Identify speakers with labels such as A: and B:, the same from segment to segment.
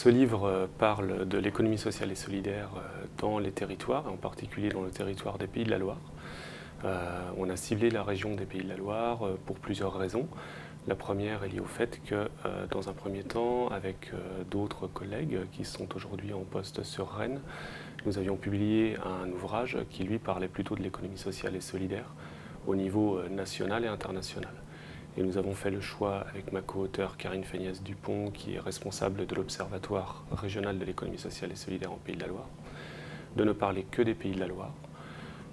A: Ce livre parle de l'économie sociale et solidaire dans les territoires, en particulier dans le territoire des Pays de la Loire. On a ciblé la région des Pays de la Loire pour plusieurs raisons. La première est liée au fait que, dans un premier temps, avec d'autres collègues qui sont aujourd'hui en poste sur Rennes, nous avions publié un ouvrage qui, lui, parlait plutôt de l'économie sociale et solidaire au niveau national et international. Et nous avons fait le choix, avec ma co-auteure Karine Féniès-Dupont, qui est responsable de l'Observatoire régional de l'économie sociale et solidaire en Pays de la Loire, de ne parler que des Pays de la Loire,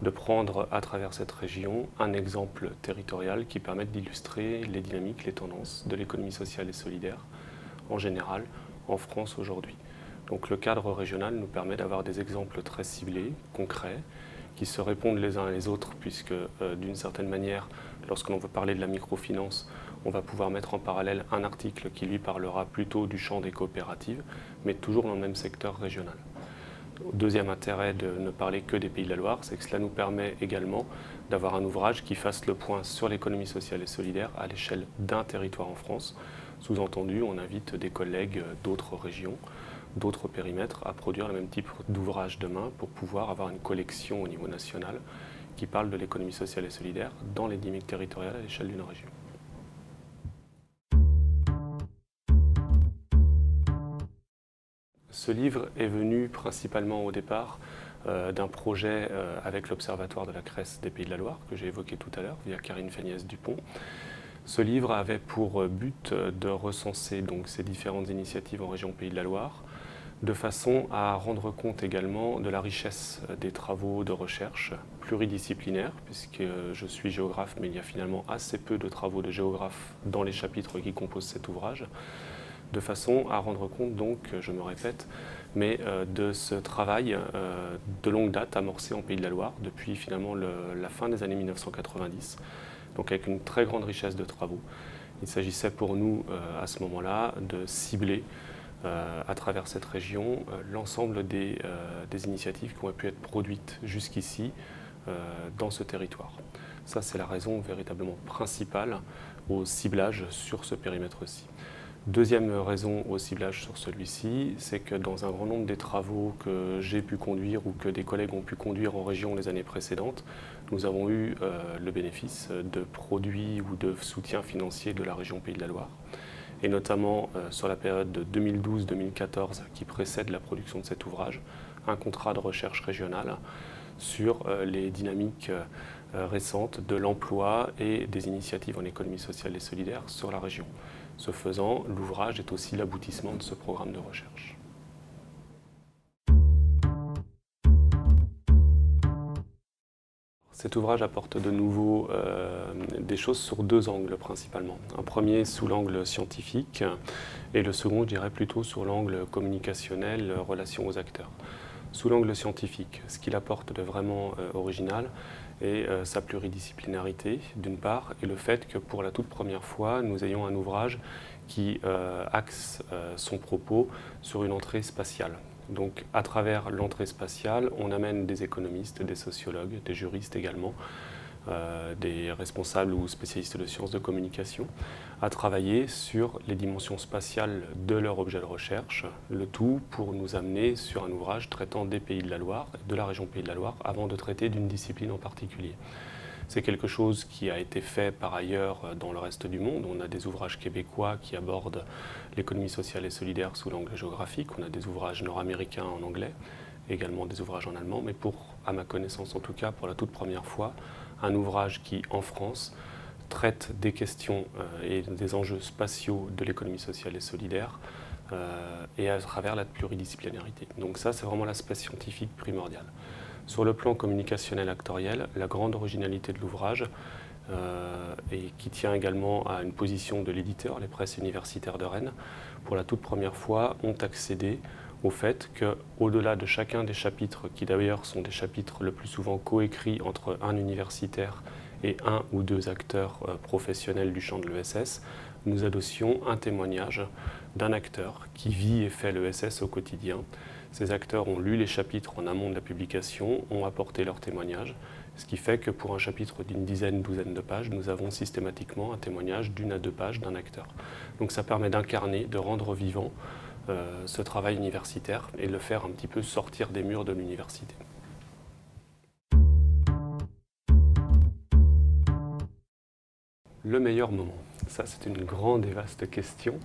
A: de prendre à travers cette région un exemple territorial qui permette d'illustrer les dynamiques, les tendances de l'économie sociale et solidaire en général en France aujourd'hui. Donc le cadre régional nous permet d'avoir des exemples très ciblés, concrets, qui se répondent les uns les autres, puisque d'une certaine manière, lorsque l'on veut parler de la microfinance, on va pouvoir mettre en parallèle un article qui lui parlera plutôt du champ des coopératives, mais toujours dans le même secteur régional. Deuxième intérêt de ne parler que des Pays de la Loire, c'est que cela nous permet également d'avoir un ouvrage qui fasse le point sur l'économie sociale et solidaire à l'échelle d'un territoire en France. Sous-entendu, on invite des collègues d'autres régions, d'autres périmètres à produire le même type d'ouvrage demain pour pouvoir avoir une collection au niveau national qui parle de l'économie sociale et solidaire dans les dynamiques territoriales à l'échelle d'une région. Ce livre est venu principalement au départ d'un projet avec l'Observatoire de la Cresse des Pays de la Loire que j'ai évoqué tout à l'heure via Karine Féniès-Dupont. Ce livre avait pour but de recenser donc ces différentes initiatives en région Pays de la Loire, de façon à rendre compte également de la richesse des travaux de recherche pluridisciplinaires, puisque je suis géographe, mais il y a finalement assez peu de travaux de géographes dans les chapitres qui composent cet ouvrage, de façon à rendre compte donc, je me répète, mais de ce travail de longue date amorcé en Pays de la Loire depuis finalement la fin des années 1990, donc avec une très grande richesse de travaux. Il s'agissait pour nous à ce moment-là de cibler à travers cette région l'ensemble des initiatives qui ont pu être produites jusqu'ici dans ce territoire. Ça, c'est la raison véritablement principale au ciblage sur ce périmètre-ci. Deuxième raison au ciblage sur celui-ci, c'est que dans un grand nombre des travaux que j'ai pu conduire ou que des collègues ont pu conduire en région les années précédentes, nous avons eu le bénéfice de produits ou de soutien financier de la région Pays de la Loire. Et notamment sur la période de 2012-2014 qui précède la production de cet ouvrage, un contrat de recherche régionale sur les dynamiques récentes de l'emploi et des initiatives en économie sociale et solidaire sur la région. Ce faisant, l'ouvrage est aussi l'aboutissement de ce programme de recherche. Cet ouvrage apporte de nouveau des choses sur deux angles principalement. Un premier sous l'angle scientifique et le second, je dirais, plutôt sur l'angle communicationnel, relation aux acteurs. Sous l'angle scientifique, ce qu'il apporte de vraiment original est sa pluridisciplinarité d'une part et le fait que pour la toute première fois, nous ayons un ouvrage qui axe son propos sur une entrée spatiale. Donc à travers l'entrée spatiale, on amène des économistes, des sociologues, des juristes également, des responsables ou spécialistes de sciences de communication, à travailler sur les dimensions spatiales de leur objet de recherche, le tout pour nous amener sur un ouvrage traitant des Pays de la Loire, de la région Pays de la Loire, avant de traiter d'une discipline en particulier. C'est quelque chose qui a été fait par ailleurs dans le reste du monde. On a des ouvrages québécois qui abordent l'économie sociale et solidaire sous l'angle géographique. On a des ouvrages nord-américains en anglais, également des ouvrages en allemand, mais à ma connaissance en tout cas, pour la toute première fois, un ouvrage qui, en France, traite des questions et des enjeux spatiaux de l'économie sociale et solidaire et à travers la pluridisciplinarité. Donc ça, c'est vraiment l'aspect scientifique primordial. Sur le plan communicationnel actoriel, la grande originalité de l'ouvrage, et qui tient également à une position de l'éditeur, les presses universitaires de Rennes, pour la toute première fois, ont accédé au fait qu'au-delà de chacun des chapitres, qui d'ailleurs sont des chapitres le plus souvent coécrits entre un universitaire et un ou deux acteurs professionnels du champ de l'ESS, nous adossions un témoignage d'un acteur qui vit et fait l'ESS au quotidien. Ces acteurs ont lu les chapitres en amont de la publication, ont apporté leur témoignage, ce qui fait que pour un chapitre d'une dizaine, douzaine de pages, nous avons systématiquement un témoignage d'une à deux pages d'un acteur. Donc ça permet d'incarner, de rendre vivant ce travail universitaire et le faire un petit peu sortir des murs de l'université. Le meilleur moment, ça c'est une grande et vaste question.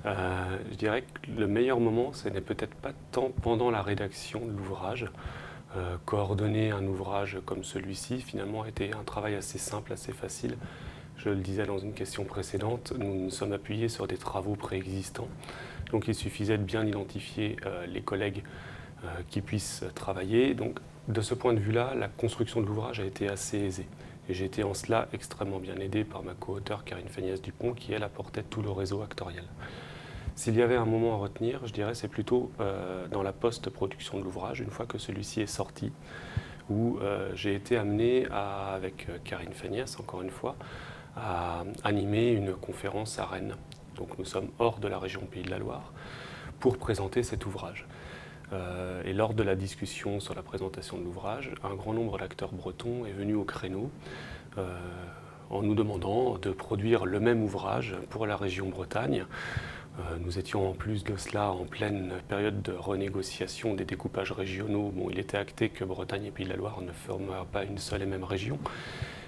A: Je dirais que le meilleur moment, ce n'est peut-être pas tant pendant la rédaction de l'ouvrage. Coordonner un ouvrage comme celui-ci, finalement, a été un travail assez simple, assez facile. Je le disais dans une question précédente, nous nous sommes appuyés sur des travaux préexistants. Donc il suffisait de bien identifier les collègues qui puissent travailler. Donc de ce point de vue-là, la construction de l'ouvrage a été assez aisée. Et j'ai été en cela extrêmement bien aidé par ma co-auteure Karine Feignasse-Dupont qui, elle, apportait tout le réseau actoriel. S'il y avait un moment à retenir, je dirais c'est plutôt dans la post-production de l'ouvrage, une fois que celui-ci est sorti, où j'ai été amené, avec Karine Feignasse, encore une fois, à animer une conférence à Rennes. Donc nous sommes hors de la région Pays de la Loire, pour présenter cet ouvrage. Et lors de la discussion sur la présentation de l'ouvrage, un grand nombre d'acteurs bretons est venu au créneau en nous demandant de produire le même ouvrage pour la région Bretagne. Nous étions en plus de cela en pleine période de renégociation des découpages régionaux. Bon, il était acté que Bretagne et Pays de la Loire ne formeraient pas une seule et même région,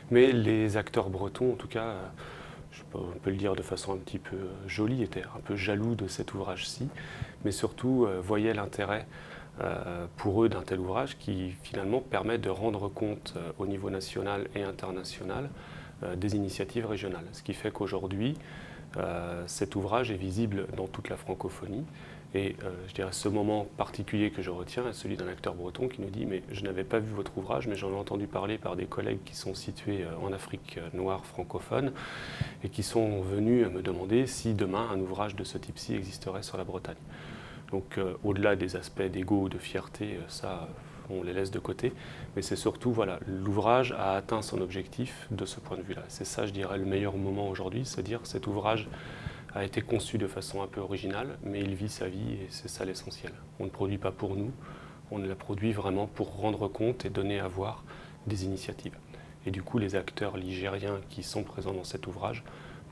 A: mais les acteurs bretons, en tout cas, on peut le dire de façon un petit peu jolie, étaient un peu jaloux de cet ouvrage-ci, mais surtout voyaient l'intérêt pour eux d'un tel ouvrage qui finalement permet de rendre compte au niveau national et international des initiatives régionales. Ce qui fait qu'aujourd'hui, cet ouvrage est visible dans toute la francophonie. Et je dirais ce moment particulier que je retiens est celui d'un acteur breton qui nous dit « mais je n'avais pas vu votre ouvrage, mais j'en ai entendu parler par des collègues qui sont situés en Afrique noire francophone et qui sont venus me demander si demain un ouvrage de ce type-ci existerait sur la Bretagne ». Donc au-delà des aspects d'ego ou de fierté, ça on les laisse de côté, mais c'est surtout, voilà, l'ouvrage a atteint son objectif de ce point de vue-là. C'est ça, je dirais, le meilleur moment aujourd'hui, c'est à dire cet ouvrage a été conçu de façon un peu originale, mais il vit sa vie et c'est ça l'essentiel. On ne produit pas pour nous, on la produit vraiment pour rendre compte et donner à voir des initiatives. Et du coup, les acteurs ligériens qui sont présents dans cet ouvrage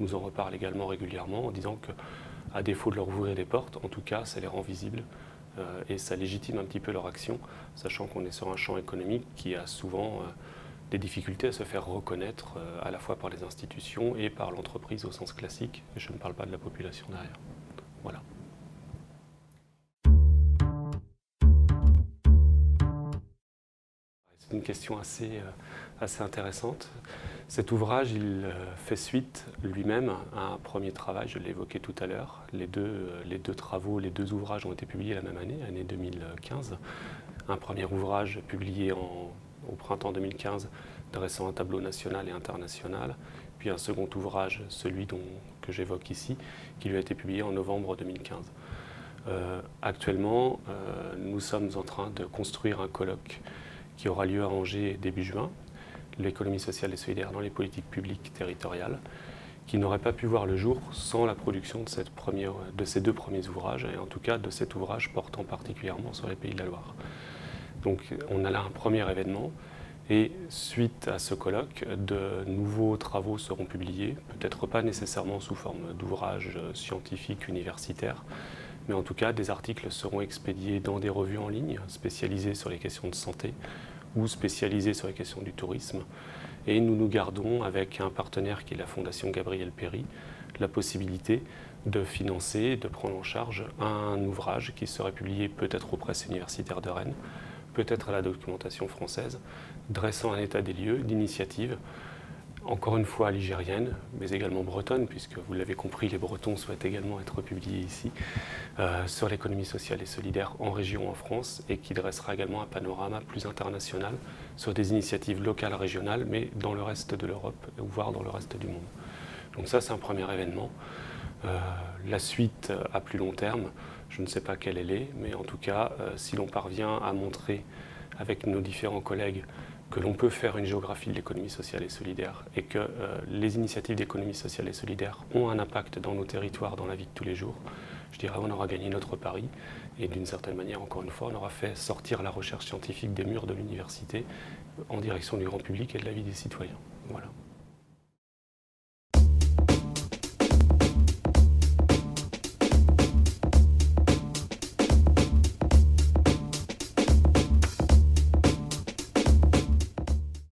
A: nous en reparlent également régulièrement en disant que, à défaut de leur ouvrir des portes, en tout cas, ça les rend visibles et ça légitime un petit peu leur action, sachant qu'on est sur un champ économique qui a souvent des difficultés à se faire reconnaître à la fois par les institutions et par l'entreprise au sens classique. Et je ne parle pas de la population derrière. Voilà. C'est une question assez intéressante. Cet ouvrage, il fait suite lui-même à un premier travail, je l'ai évoqué tout à l'heure. Les deux travaux, les deux ouvrages ont été publiés la même année, année 2015. Un premier ouvrage publié au printemps 2015, dressant un tableau national et international, puis un second ouvrage, celui que j'évoque ici, qui lui a été publié en novembre 2015. Actuellement, nous sommes en train de construire un colloque qui aura lieu à Angers début juin, l'économie sociale et solidaire dans les politiques publiques territoriales, qui n'aurait pas pu voir le jour sans la production de ces deux premiers ouvrages, et en tout cas de cet ouvrage portant particulièrement sur les Pays de la Loire. Donc on a là un premier événement, et suite à ce colloque, de nouveaux travaux seront publiés, peut-être pas nécessairement sous forme d'ouvrages scientifiques universitaires, mais en tout cas des articles seront expédiés dans des revues en ligne spécialisées sur les questions de santé ou spécialisées sur les questions du tourisme. Et nous nous gardons, avec un partenaire qui est la Fondation Gabriel Péri, la possibilité de financer, de prendre en charge un ouvrage qui serait publié peut-être aux presses universitaires de Rennes, peut-être à la documentation française, dressant un état des lieux d'initiatives, encore une fois ligérienne, mais également bretonne, puisque vous l'avez compris, les Bretons souhaitent également être publiés ici, sur l'économie sociale et solidaire en région en France, et qui dressera également un panorama plus international sur des initiatives locales, régionales, mais dans le reste de l'Europe, voire dans le reste du monde. Donc ça, c'est un premier événement. La suite à plus long terme, je ne sais pas quelle elle est, mais en tout cas, si l'on parvient à montrer avec nos différents collègues que l'on peut faire une géographie de l'économie sociale et solidaire et que les initiatives d'économie sociale et solidaire ont un impact dans nos territoires, dans la vie de tous les jours, je dirais on aura gagné notre pari et d'une certaine manière, encore une fois, on aura fait sortir la recherche scientifique des murs de l'université en direction du grand public et de la vie des citoyens. Voilà.